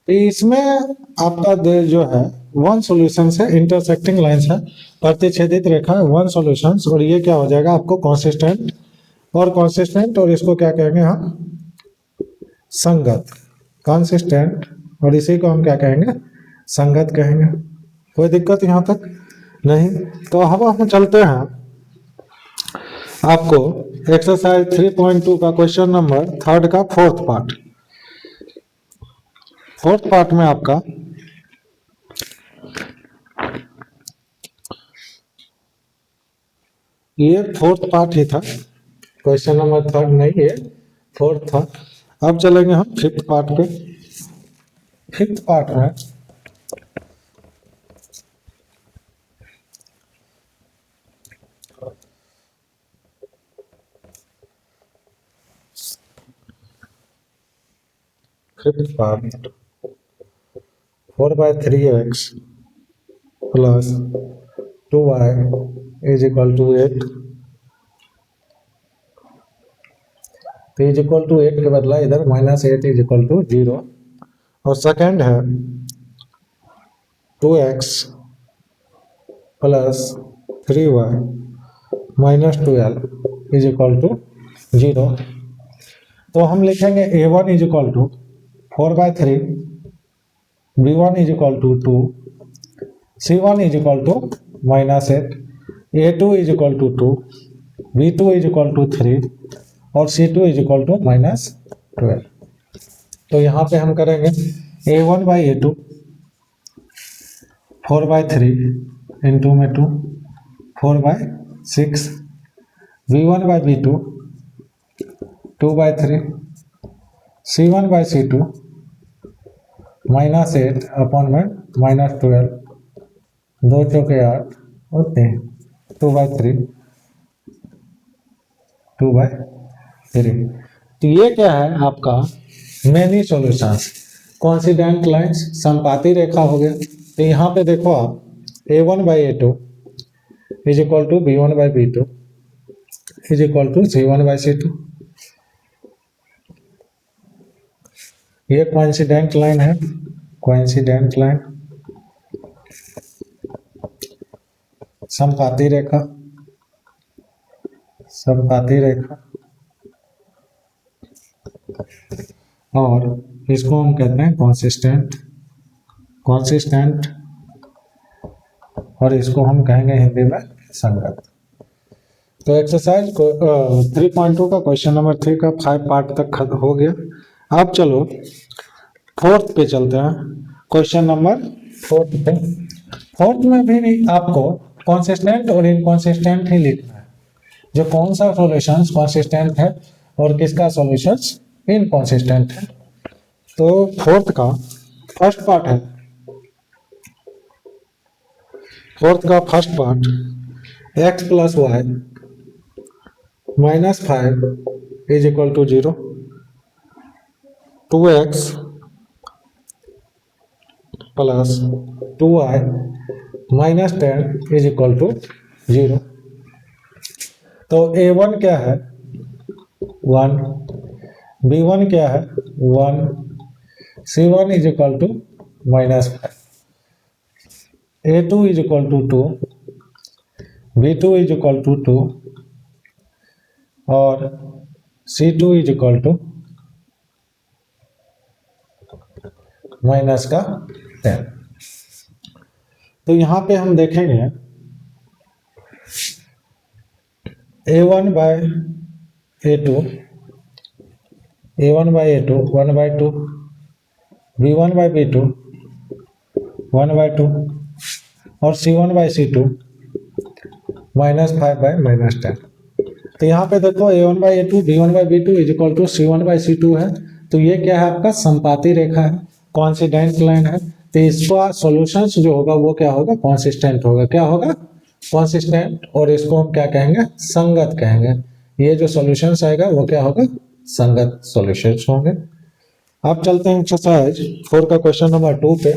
तो इसमें आपका जो है वन सॉल्यूशन है, इंटरसेक्टिंग लाइंस है, प्रतिच्छेदित रेखा है, वन सॉल्यूशंस, और ये क्या हो जाएगा आपको कंसिस्टेंट और इसको क्या कहेंगे हम, संगत, कंसिस्टेंट, और इसी को हम क्या कहेंगे, संगत कहेंगे। कोई दिक्कत यहाँ तक नहीं। तो अब हम चलते हैं आपको एक्सरसाइज 3.2 का क्वेश्चन नंबर 3 का फोर्थ पार्ट में आपका ये फोर्थ पार्ट ही था, क्वेश्चन नंबर 3 नहीं, ये फोर्थ था। अब चलेंगे हम फिफ्थ पार्ट पे। फिफ्थ पार्ट में fifth part 4/3x plus 2y is equal to 8, तो इज इक्वल टू 8 के बदला इधर -8 इज इक्वल टू 0, और सेकेंड है 2x plus 3y -12 is equal to 0। तो हम लिखेंगे a1 is equal to 4/3, b1 is equal to 2, c1 is equal to -8, a2 is equal to 2, b2 is equal to 3 और c2 is equal to -12। तो यहाँ पे हम करेंगे a1/a2 4/3 इंटू में 2 4/6, b1/b2 2/3, c1/c2 -8 अपॉन में -12, 2 चौके 8 और 3, 2/3 2/3। तो ये क्या है आपका मेनी सॉल्यूशंस, कोइंसिडेंट लाइंस, संपाती रेखा हो गया। तो यहाँ पे देखो आप a1/a2 is equal to b1/b2 is equal to c1/c2, ये कोइंसिडेंट लाइन है, कोइंसिडेंट लाइन, संपाती रेखा, संपाती रेखा, और इसको हम कहते हैं कंसिस्टेंट, कंसिस्टेंट, और इसको हम कहेंगे हिंदी में संगत। तो एक्सरसाइज 3.2 का क्वेश्चन नंबर 3 का 5 पार्ट तक हो गया। अब चलो फोर्थ पे चलते हैं, क्वेश्चन नंबर 4 पे। फोर्थ में भी आपको कंसिस्टेंट और इनकंसिस्टेंट ही लिखना है, जो कौन सा सॉल्यूशन कंसिस्टेंट है और किसका सॉल्यूशन इनकंसिस्टेंट है। तो फोर्थ का फर्स्ट पार्ट है, फोर्थ का first part x plus y -5 is equal to 0, 2x plus 2y -10 is equal to 0। तो a1 क्या है 1, b1 क्या है 1, c1 is equal to -5, a2 is equal to 2, b2 is equal to 2 और c2 is equal to -10। तो यहाँ पे हम देखेंगे a1/a2 1/2, b1/b2 1/2 और c1/c2 -5/10। तो यहाँ पे देखो a1/a2 b1/b2 is equal to c1/c2 है। तो ये क्या है आपका संपाती रेखा है, कोइंसिडेंट लाइन है। तो इसका सॉल्यूशंस जो होगा वो क्या होगा कंसिस्टेंट होगा, क्या होगा कंसिस्टेंट, और इसको हम क्या कहेंगे संगत कहेंगे। ये जो सॉल्यूशंस आएगा वो क्या होगा संगत सॉल्यूशंस होंगे। अब चलते हैं एक्सरसाइज 4 का क्वेश्चन नंबर 2 पे।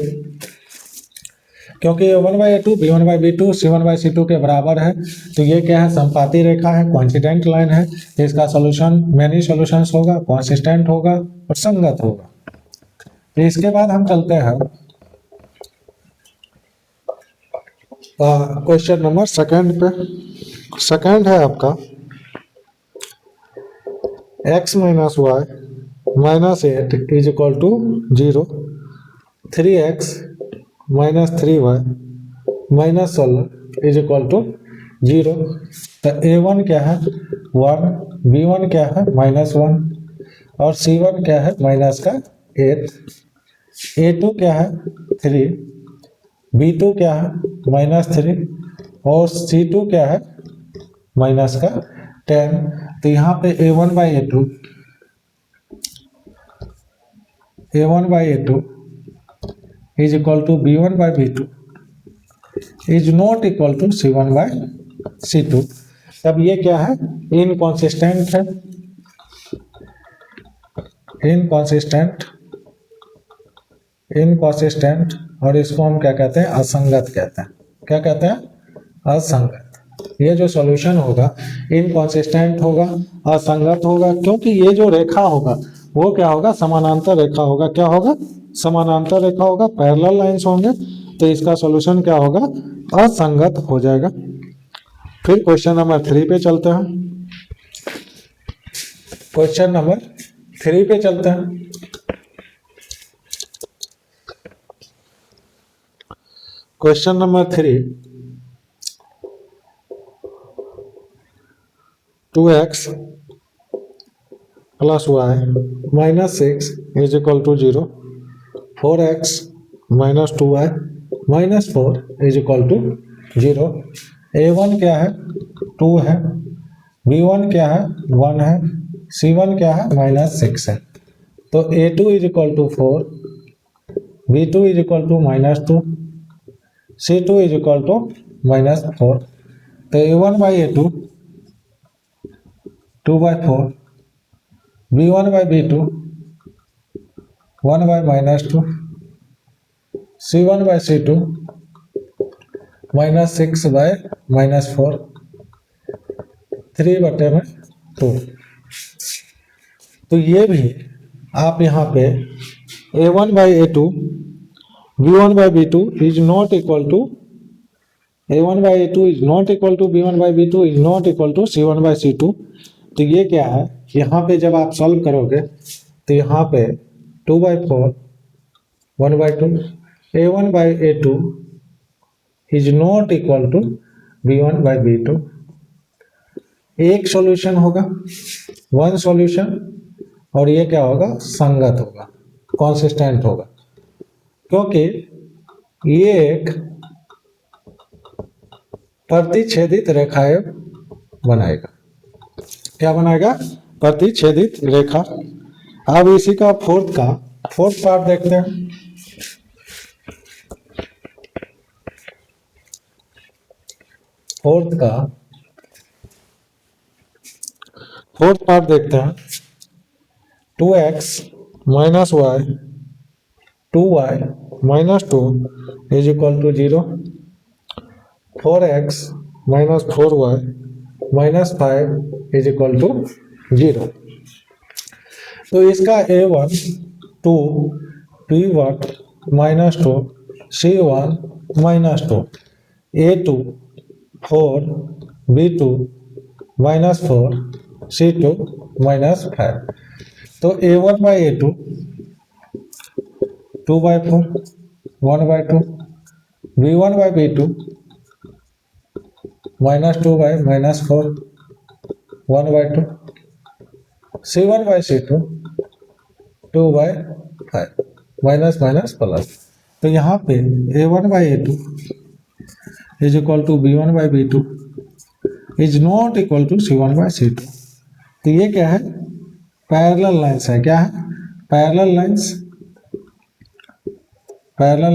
क्योंकि a1/a2 b1/b2 c1/c2 के बराबर है, तो ये क्या है संपाती रेखा है, कोइंसिडेंट लाइन है। तो इसका सॉल्यूशन मेनी सॉल्यूशंस होगा, कंसिस्टेंट होगा और संगत होगा। तो इसके बाद हम चलते हैं क्वेश्चन नंबर सेकंड पे। सेकंड है आपका x minus y minus 8 is equal to 0, 3x minus 3y minus 16 is equal to 0। तो a1 क्या है 1, b1 क्या है -1 और c1 क्या है माइनस का 8, a2 क्या है 3, b2 क्या है -3 और c2 क्या है माइनस का 10। तो यहाँ पे a1 by a2 is equal to b1 by b2 is not equal to c1 by c2। तब ये क्या है इनकॉन्सिस्टेंट है, इनकॉन्सिस्टेंट और इसको हम क्या कहते हैं असंगत कहते हैं। क्या कहते हैं असंगत। ये जो सॉल्यूशन होगा इनकॉन्सिस्टेंट होगा, असंगत होगा, क्योंकि ये जो रेखा होगा वो क्या होगा समानांतर रेखा होगा। क्या होगा समानांतर रेखा होगा, पैरेलल लाइंस होंगे, तो इसका सॉल्यूशन क्या होगा असंगत हो जाएगा। फिर क्वेश्चन नंबर 3 पे चलते हैं। क्वेश्चन नंबर 3 पे चलते हैं। Question number 3, 2x plus y minus 6 is equal to 0, 4x minus 2y minus 4 is equal to 0। a1 क्या है 2 है, b1 क्या है 1 है, c1 क्या है -6 है। तो a2 is equal to 4, b2 is equal to -2, c2 is equal to -4। तो a1 by a2 2/4, b1 by b2 1/-2, c1 by c2 -6/-4, 3/2। तो ये भी आप यहाँ पे a1 by a2 b1 by b2 is not equal to a1 by a2 is not equal to b1 by b2 is not equal to c1 by c2। तो ये क्या है यहाँ पे जब आप सॉल्व करोगे तो यहाँ पे 2/4 1/2 a1 by a2 is not equal to b1 by b2। एक सॉल्यूशन होगा, वन सॉल्यूशन, और ये क्या होगा संगत होगा, कॉन्सिस्टेंट होगा, क्योंकि ये एक प्रतिच्छेदित रेखाएं बनाएगा। क्या बनाएगा प्रतिच्छेदित रेखा। अब इसी का फोर्थ पार्ट देखते हैं। फोर्थ पार्ट देखते हैं। 2x minus y 2y minus 2 is equal to 0, 4x minus 4y minus 5 is equal to 0। तो इसका a1 2, b1 minus 2, c1 minus 2, a2 4, b2 minus 4, c2 minus 5। तो a1 by a2 2/4 1/2, b1 by b2 -2/-4 1/2, c1 by c2 2/5 minus plus. तो यहाँ पे a1 by a2 is equal to b1 by b2 is not equal to c1 by c2। तो ये क्या है parallel lines है। क्या है पैरेलल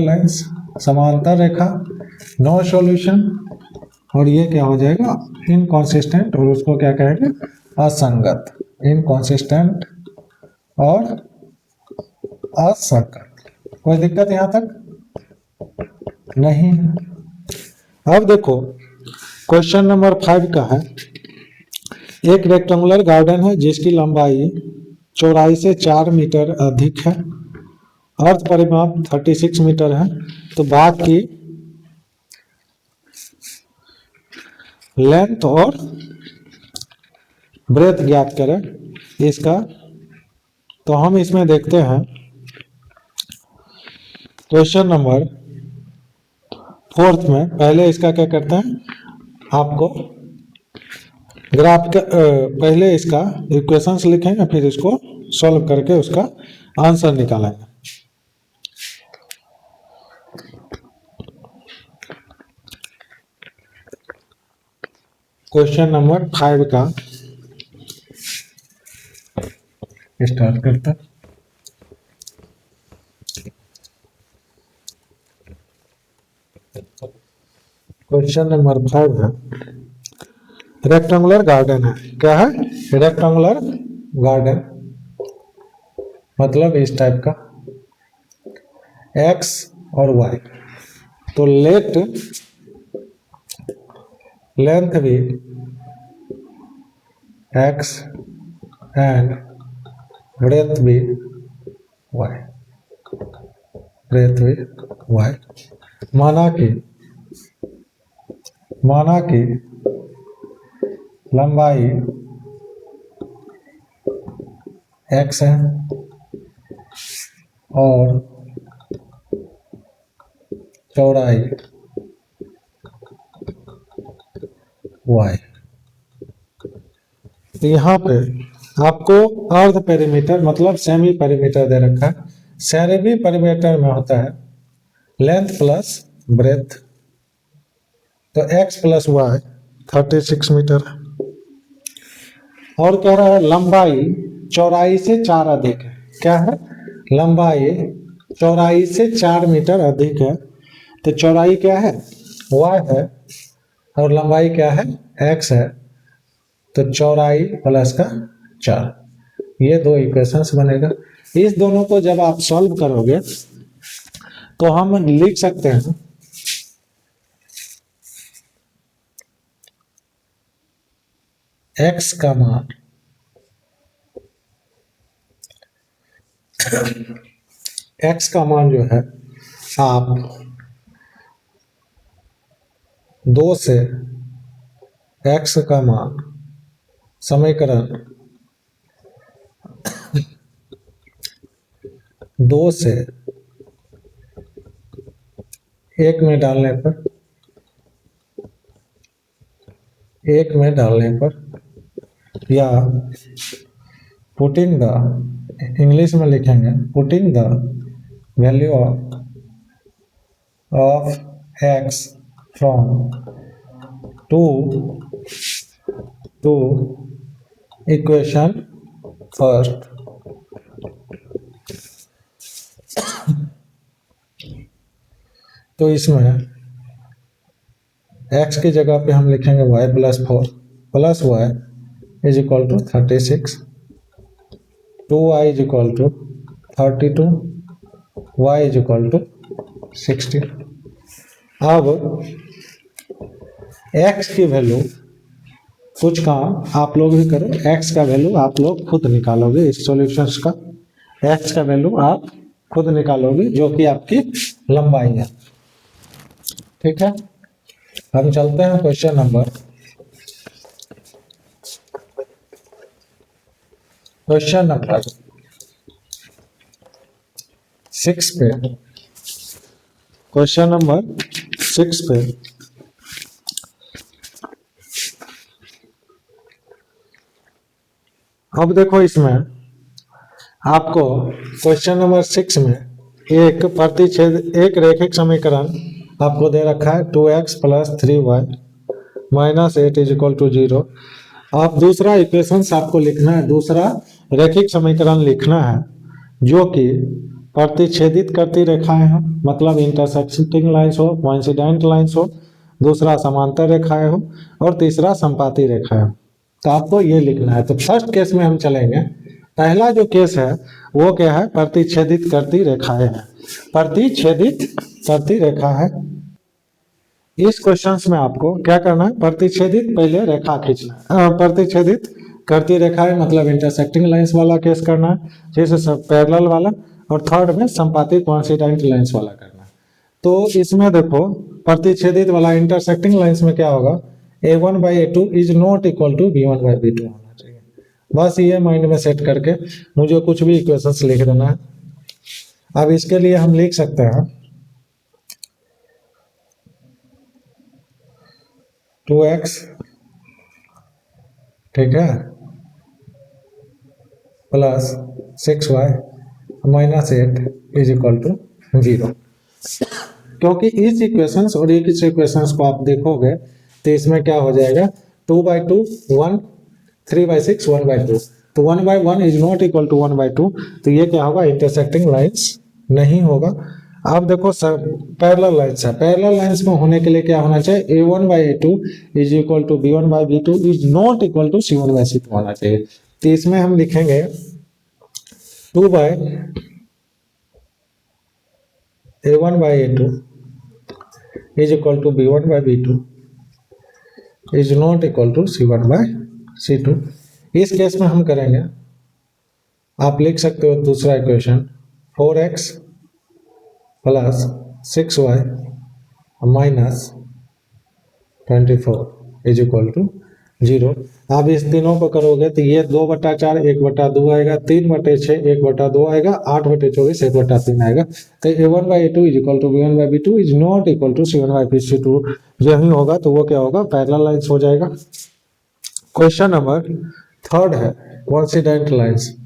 लाइंस, समांतर रेखा, नो सॉल्यूशन, और ये क्या हो जाएगा इनकॉन्सिस्टेंट, और उसको क्या कहेंगे असंगत। इनकॉन्सिस्टेंट और असंगत। कोई दिक्कत यहाँ तक नहीं। अब देखो क्वेश्चन नंबर 5 का है। एक रेक्टेंगुलर गार्डन है जिसकी लंबाई चौड़ाई से 4 मीटर अधिक है अर्थ परिमाप 36 मीटर है, तो भाग की लेंथ और ब्रेथ ज्ञात करें इसका। तो हम इसमें देखते हैं क्वेश्चन नंबर 4 में। पहले इसका क्या करते हैं, आपको ग्राफ का पहले इसका इक्वेशंस लिखेंगे, फिर इसको सॉल्व करके उसका आंसर निकालेंगे। क्वेश्चन नंबर 5 का स्टार्ट करते हैं। क्वेश्चन नंबर 5 है, रेक्टेंगुलर गार्डन है। क्या है? रेक्टेंगुलर गार्डन, मतलब इस टाइप का x और y। तो लेट लेंथ भी x एंड ब्रेथ भी y, ब्रेथ भी y। माना कि लंबाई x है और चौड़ाई y। यहाँ पे आपको अर्ध पेरीमीटर मतलब सेमी पेरीमीटर दे रखा है। सेमी पेरीमीटर में होता है लेंथ प्लस ब्रेथ, तो x प्लस वाई 36 मीटर है। और कह रहा है लंबाई चौड़ाई से 4 अधिक है। क्या है? लंबाई चौड़ाई से 4 मीटर अधिक है। तो चौड़ाई क्या है? y है और लंबाई क्या है? x है। तो चौड़ाई प्लस का 4, ये दो इक्वेशंस बनेगा। इस दोनों को जब आप सॉल्व करोगे तो हम लिख सकते हैं x का मान जो है आप 2 से x का मान समीकरण 2 से 1 में डालने पर या पुटिंग द, इंग्लिश में लिखेंगे putting the value of x from 2 to equation first. तो इसमें x की जगह पे हम लिखेंगे y plus 4 plus y is equal to 36, 2y is equal to 32, y is equal to 16। अब x की वैल्यू, कुछ काम आप लोग भी करो, x का वैल्यू आप लोग खुद निकालोगे। इस सॉल्यूशंस का x का वैल्यू आप खुद निकालोगे जो कि आपकी लंबाई है। ठीक है, हम चलते हैं क्वेश्चन नंबर 6 पे। क्वेश्चन नंबर 6 पे अब देखो, इसमें आपको क्वेश्चन नंबर 6 में एक प्रतिच्छेद एक रैखिक समीकरण आपको दे रखा है 2x plus 3y minus 8 is equal to 0। आप दूसरा इक्वेशंस आपको लिखना है, दूसरा रैखिक समीकरण लिखना है जो कि प्रतिच्छेदित करती रेखाएं हो, मतलब इंटरसेक्टिंग लाइंस हो, कोइंसिडेंट लाइंस हो, दूसरा समांतर रेखाएं हो और तीसरा संपाती रेखाएं हो। तो आपको ये लिखना है। तो फर्स्ट केस में हम चलेंगे। पहला जो केस है वो क्या है? प्रतिच्छेदित करती रेखाएं हैं। प्रतिच्छेदित करती रेखा है। इस क्वेश्चंस में आपको क्या करना है? प्रतिच्छेदित पहले रेखा खींचना है। प्रतिच्छेदित करती रेखाएं मतलब इंटरसेक्टिंग लाइंस वाला केस करना है, जैसे सब पैरेलल वाला। और थर्ड में संपाती कोइंसिडेंट लाइंस वाला करना है। तो इसमें देखो प्रतिच्छेदित वाला इंटरसेक्टिंग लाइंस में क्या होगा, a1 by a2 is not equal to b1 by b2 होना चाहिए। बस ये माइंड में सेट करके मुझे कुछ भी इक्वेशंस लिख देना है। अब इसके लिए हम लिख सकते हैं 2x, ठीक है, plus 6y minus 8 is equal to 0। क्योंकि इस इक्वेशंस और इस इक्वेशंस को आप देखोगे तो इसमें क्या हो जाएगा, 2/2 1, 3/6 1/2, तो 1/1 इज नॉट इक्वल टू 1/2, तो ये क्या होगा, इंटरसेक्टिंग लाइंस नहीं होगा। अब देखो पैरेलल लाइंस है, पैरेलल लाइंस में होने के लिए क्या होना चाहिए, a1 by a2 is equal to b1 by b2 is not equal to c1 by c2 होना चाहिए। तो इसमें हम लिखेंगे 2/a1 by a2 is equal to b1 by b2 is not equal to c1 by c2। इस case में हम करेंगे, आप लिख सकते हो दूसरा equation 4x plus 6y minus 24 is equal to 0। आप इस तीनों को करोगे तो ये 2/4 1/2 आएगा, 3/6 1/2 आएगा, 8/24 1/3 आएगा। तो a1 by a2 is equal to b1 by b2 is not equal to c1 by c2 जो ही होगा तो वो क्या होगा, पैरेलल लाइंस हो जाएगा। क्वेश्चन नंबर थर्ड है कोइंसिडेंट लाइंस।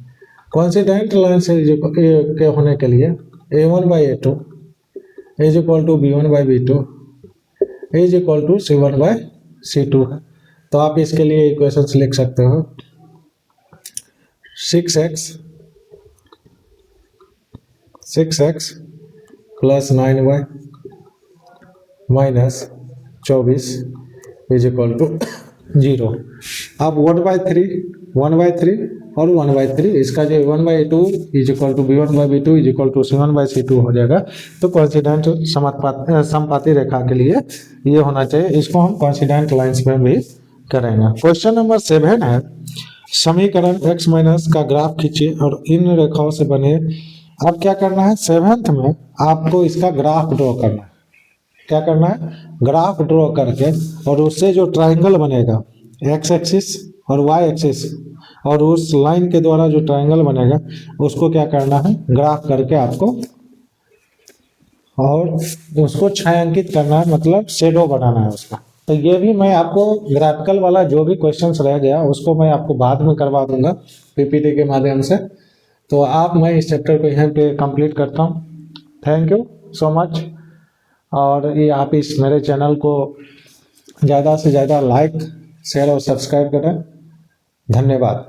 कोइंसिडेंट लाइंस के होने के लिए a1 by a2 is equal to b1 by b2 is equal to c1 by c2 है। तो आप इसके लिए इक्वेशंस लिख सकते हो 6x plus 9y minus 24 is equal to 0। अब 1/3 और 1/3 इसका जो 1/2 is equal to b1 by b2 is equal to c1 by c2 हो जाएगा। तो कोइंसिडेंट समपाती रेखा के लिए ये होना चाहिए, इसको हम कोइंसिडेंट लाइंस में भी करेंगे। क्वेश्चन नंबर 7 है, समीकरण x माइनस का ग्राफ खींचिए और इन रेखाओं से बने। अब क्या करना है, 7th में आपको इसका ग्राफ ड्रॉ करना है। क्या करना है, ग्राफ ड्रॉ करके और उससे जो ट्राइंगल बनेगा x एक्सिस और y एक्सिस और उस लाइन के द्वारा जो ट्राइंगल बनेगा उसको क्या करना है, ग्राफ करके आपको और उसको छायांकित करना है, मतलब शेडो बनाना है उसका। तो ये भी मैं आपको ग्राफिकल वाला जो भी क्वेश्चंस रह गया उसको मैं आपको बाद में करवा दूंगा पीपीटी के माध्यम से। तो मैं इस चैप्टर को यहाँ पे कंप्लीट करता हूँ। Thank you so much. और ये आप इस मेरे चैनल को ज़्यादा से ज़्यादा लाइक शेयर और सब्सक्राइब करें। धन्यवाद।